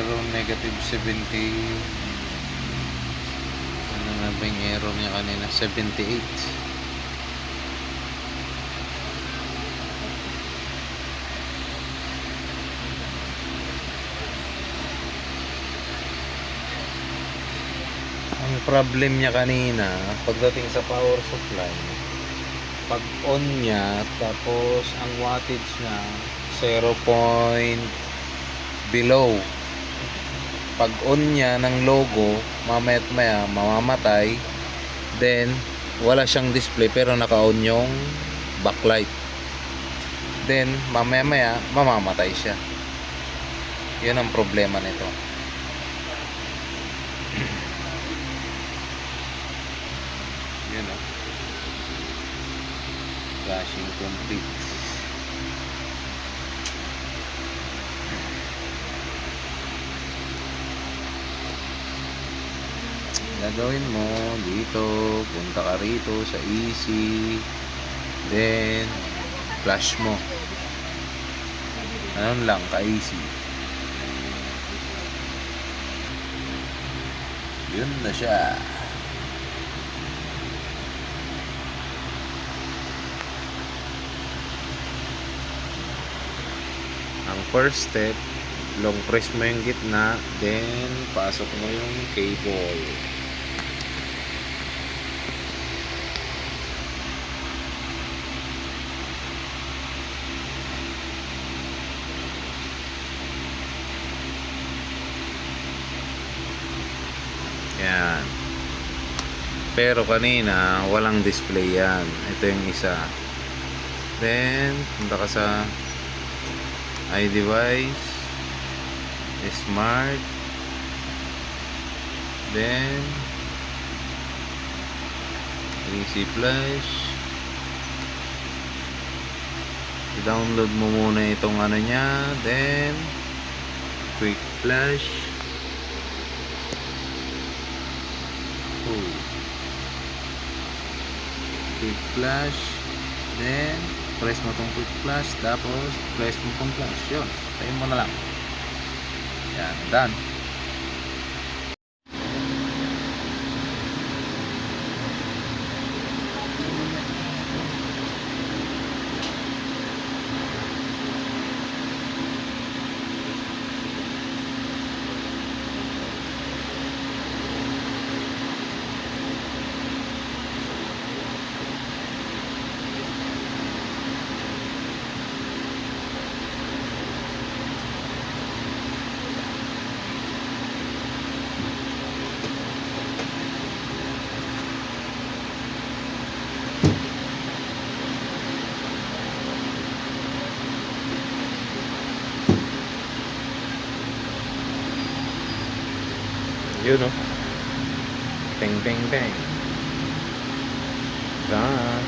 error negative 70. Ano na ba yung error niya kanina? 78. Ang problem niya kanina, pagdating sa power supply, pag on niya, tapos ang wattage niya 0 point below. Pag on niya ng logo, mama't maya mamamatay, then wala siyang display pero naka-on yung backlight, then mamaya maya mamamatay siya. Yun ang problema nito. Yun o, flashing complete. Gagawin mo dito, punta ka rito sa easy, then flash mo. Ano lang, ka-easy. Yun na siya. Ang first step, long press mo yung gitna, then pasok mo yung cable. Yan. Pero kanina walang display yan. Ito yung isa. Then punta ka sa iDevice, Smart, then Easy Flash. I-download mo muna itong ano nya, then Quick Flash. Quick Flash, then press mo tong Quick Flash, tapos press mo tong Flash. Yun, tayo mo na lang. Yan, done. Yun o. Bang bang bang. Done.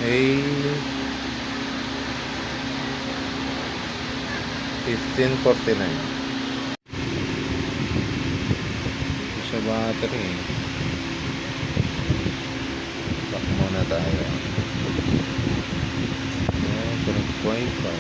Hey, 1549 sa battery. Back muna tayo. Connect Wi-Fi.